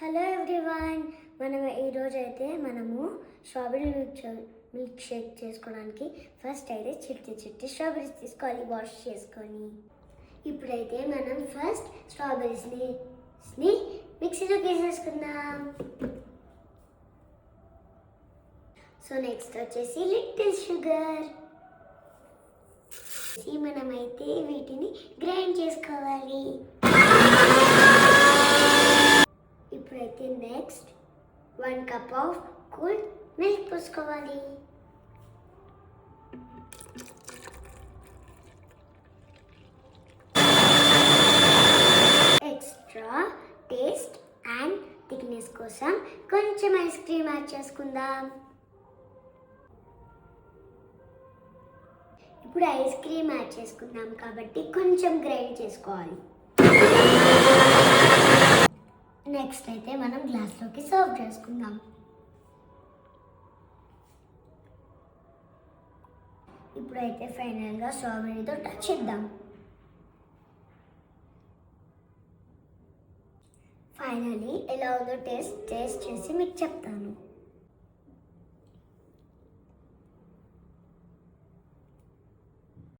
Hello everyone, ఈరోజు అయితే మనము స్ట్రాబెరీ మిల్క్ షేక్ చేసుకోవడానికి ఫస్ట్ అయితే చిట్టి స్ట్రాబెరీస్ తీసుకోవాలి వాష్ చేసుకొని. ఇప్పుడైతే మనం ఫస్ట్ స్ట్రాబెరీస్ని మిక్సీలోకి వేసేసుకుందాం. సో నెక్స్ట్ వచ్చేసి లిటిల్ షుగర్. మనమైతే వీటిని గ్రైండ్ చేసుకోవాలి. ఇప్పుడైతే next 1 cup of cool milk పోసుకోవాలి. ఎక్స్ట్రా టేస్ట్ అండ్ థిక్నెస్ కోసం కొంచెం ఐస్ క్రీమ్ యాడ్ చేసుకుందాం. ఇప్పుడు ఐస్ క్రీమ్ యాడ్ చేసుకుందాం కాబట్టి కొంచెం గ్రైండ్ చేసుకోవాలి. నెక్స్ట్ అయితే మనం గ్లాస్లోకి సర్వ్ చేసుకుందాం. ఇప్పుడైతే ఫైనల్గా స్ట్రాబెరీతో టచ్ ఇద్దాం. ఫైనలీ ఎలా ఉందో టేస్ట్ చేసి మీకు చెప్తాను.